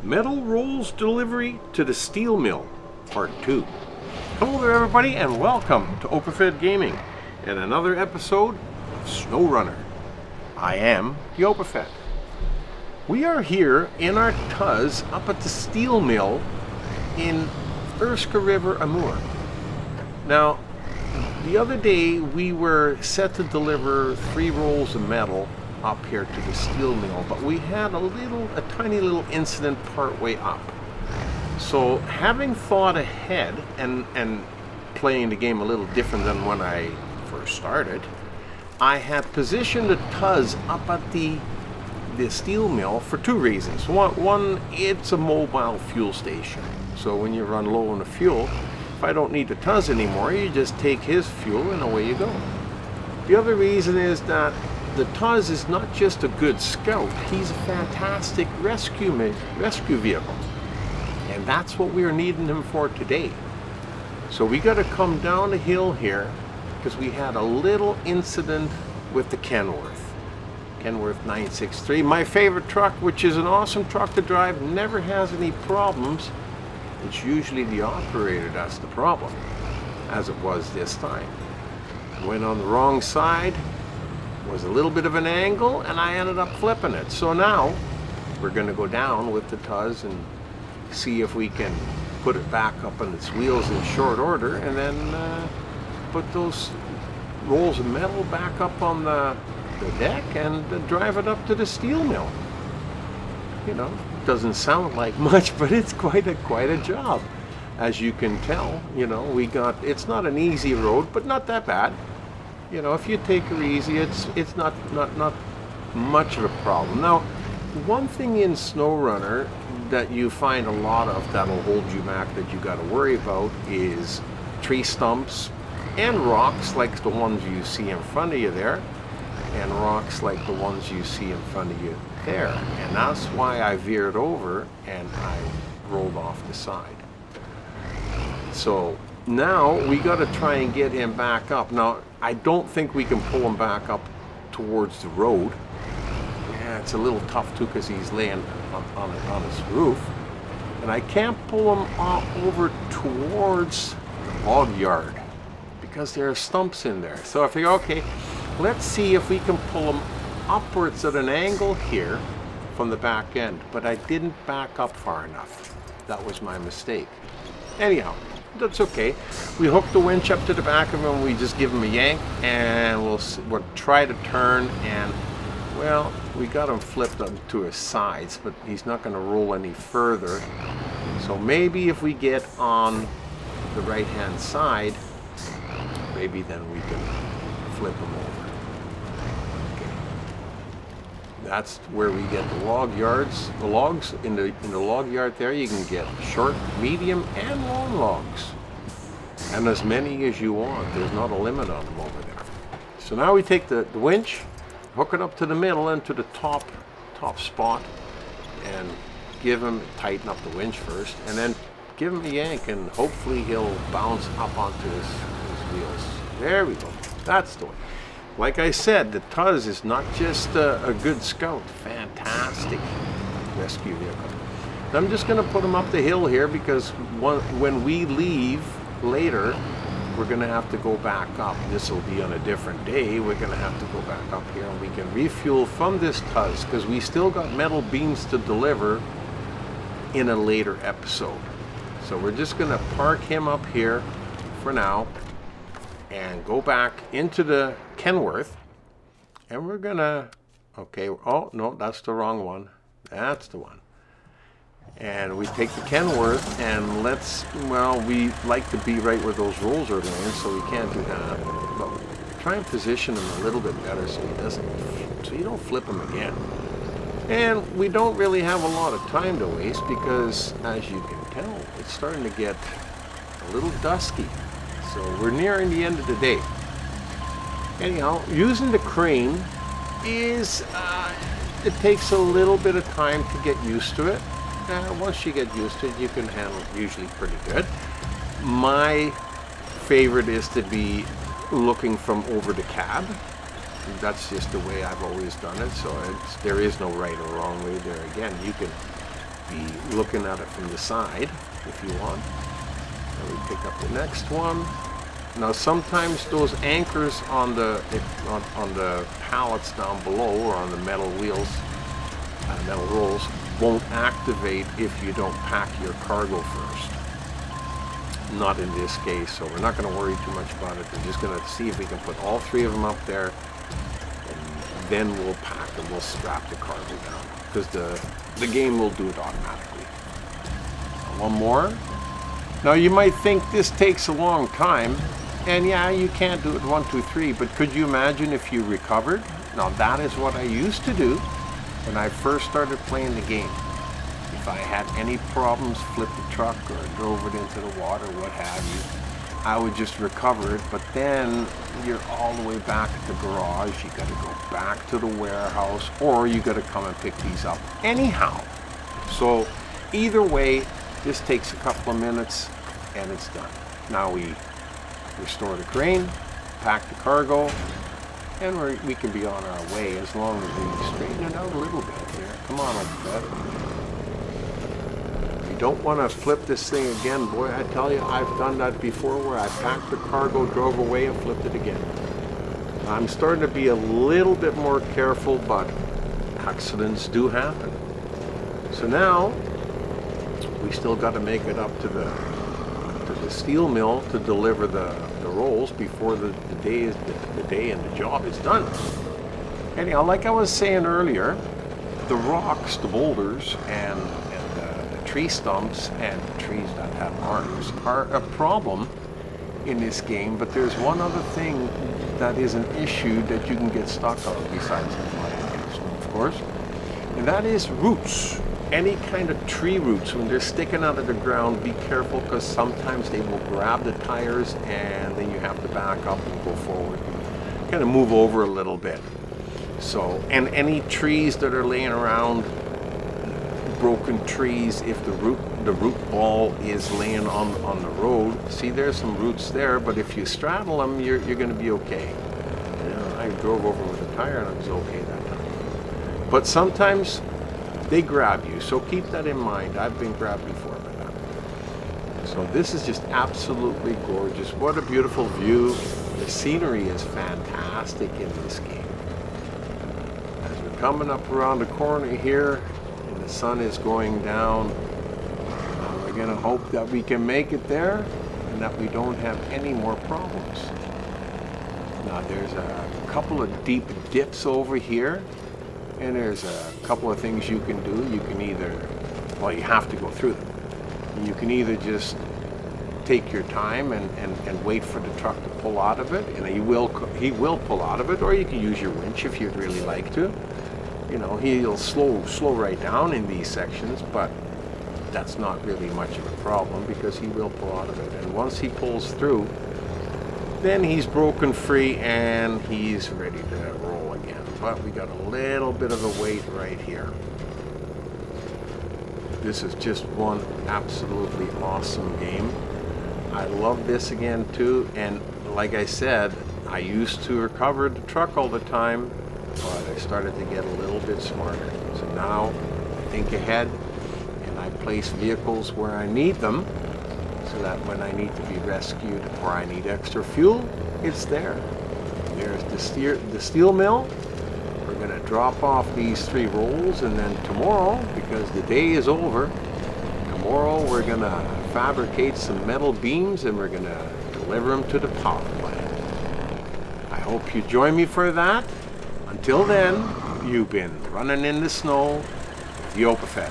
Metal Rolls Delivery to the Steel Mill, Part 2. Hello there everybody and welcome to Opafed Gaming and another episode of SnowRunner. I am the Opafed. We are here in our Tuz up at the steel mill in Urska River Amur. Now, the other day we were set to deliver 3 rolls of metal up here to the steel mill, but we had a tiny little incident part way up. So having thought ahead and playing the game a little different than when I first started, I had positioned the Tuz up at the steel mill for 2 reasons. One, it's a mobile fuel station. So when you run low on the fuel, if I don't need the Tuz anymore, you just take his fuel and away you go. The other reason is that the Tuz is not just a good scout, he's a fantastic rescue vehicle. And that's what we're needing him for today. So we got to come down the hill here because we had a little incident with the Kenworth 963. My favorite truck, which is an awesome truck to drive, never has any problems. It's usually the operator that's the problem, as it was this time. Went on the wrong side, was a little bit of an angle, and I ended up flipping it. So now we're going to go down with the Tuz and see if we can put it back up on its wheels in short order, and then put those rolls of metal back up on the deck and drive it up to the steel mill. You know, doesn't sound like much, but it's quite a job. As you can tell, you know, it's not an easy road, but not that bad. You know, if you take her easy, it's not much of a problem. Now, one thing in SnowRunner that you find a lot of that'll hold you back that you got to worry about is tree stumps and rocks like the ones you see in front of you there, and rocks like the ones you see in front of you there. And that's why I veered over and I rolled off the side. So now we got to try and get him back up. Now, I don't think we can pull him back up towards the road. Yeah, it's a little tough too because he's laying on his roof. And I can't pull him over towards the log yard because there are stumps in there. So I figure, okay, let's see if we can pull him upwards at an angle here from the back end. But I didn't back up far enough. That was my mistake. Anyhow, that's okay. We hook the winch up to the back of him, we just give him a yank, and we'll try to turn, and well, we got him flipped up to his sides, but he's not going to roll any further. So maybe if we get on the right hand side, maybe then we can flip him over. Okay. That's where we get the log yards. The logs in the log yard there, you can get short, medium, and long logs, and as many as you want. There's not a limit on them over there. So now we take the winch, hook it up to the middle and to the top spot, and tighten up the winch first, and then give him a yank, and hopefully he'll bounce up onto his wheels. There we go. That's the way. Like I said, the Tuz is not just a good scout, fantastic rescue vehicle. I'm just going to put him up the hill here because when we leave later, we're going to have to go back up. This will be on a different day. We're going to have to go back up here and we can refuel from this Tuz because we still got metal beams to deliver in a later episode. So we're just going to park him up here for now and go back into the Kenworth, and we're gonna, okay, oh no, that's the wrong one, that's the one. And we take the Kenworth and we like to be right where those rolls are laying, so we can't do that, but try and position him a little bit better so you don't flip him again. And we don't really have a lot of time to waste because, as you can tell, it's starting to get a little dusky. So we're nearing the end of the day. Anyhow, using the crane it takes a little bit of time to get used to it. Once you get used to it, you can handle it usually pretty good. My favorite is to be looking from over the cab. That's just the way I've always done it. So there is no right or wrong way there. Again, you can be looking at it from the side if you want. And we pick up the next one. Now sometimes those anchors on the pallets down below or on the metal wheels, metal rolls, won't activate if you don't pack your cargo first. Not in this case, so we're not going to worry too much about it. We're just going to see if we can put all three of them up there, and then we'll pack and we'll strap the cargo down, because the game will do it automatically. One more. Now you might think this takes a long time, and yeah, you can't do it 1, 2, 3, but could you imagine if you recovered? Now that is what I used to do when I first started playing the game. If I had any problems, flipped the truck or drove it into the water, what have you, I would just recover it, but then you're all the way back at the garage, you gotta go back to the warehouse, or you gotta come and pick these up anyhow. So either way, this takes a couple of minutes and it's done. Now we restore the crane, pack the cargo, and we can be on our way as long as we straighten it out a little bit here. Come on, old Fred. You don't want to flip this thing again. Boy, I tell you, I've done that before where I packed the cargo, drove away, and flipped it again. I'm starting to be a little bit more careful, but accidents do happen. So now, we still got to make it up to the steel mill to deliver the rolls before the day and the job is done. Anyhow, like I was saying earlier, the rocks, the boulders, and the tree stumps and trees that have arms are a problem in this game, but there's one other thing that is an issue that you can get stuck on besides the mud and snow, of course, and that is roots. Any kind of tree roots, when they're sticking out of the ground, be careful, because sometimes they will grab the tires and then you have to back up and go forward, kind of move over a little bit. So, and any trees that are laying around, broken trees, if the root ball is laying on the road, see there's some roots there, but if you straddle them, you're going to be okay. You know, I drove over with a tire and I was okay that time. But sometimes they grab you, so keep that in mind. I've been grabbed before by that. So this is just absolutely gorgeous. What a beautiful view. The scenery is fantastic in this game. As we're coming up around the corner here, and the sun is going down, we're going to hope that we can make it there and that we don't have any more problems. Now there's a couple of deep dips over here. And there's a couple of things you can do. You can either, well, you have to go through them. You can either just take your time and wait for the truck to pull out of it, and he will pull out of it, or you can use your winch if you'd really like to. You know, he'll slow right down in these sections, but that's not really much of a problem because he will pull out of it. And once he pulls through, then he's broken free and he's ready to roll again. But we got a little bit of a wait right here. This is just one absolutely awesome game. I love this again too, and like I said, I used to recover the truck all the time, but I started to get a little bit smarter. So now I think ahead and I place vehicles where I need them, so that when I need to be rescued or I need extra fuel, it's there. There's the steel mill. We're going to drop off these 3 rolls, and then tomorrow, because the day is over, tomorrow we're going to fabricate some metal beams and we're going to deliver them to the power plant. I hope you join me for that. Until then, you've been running in the snow with the Opafed.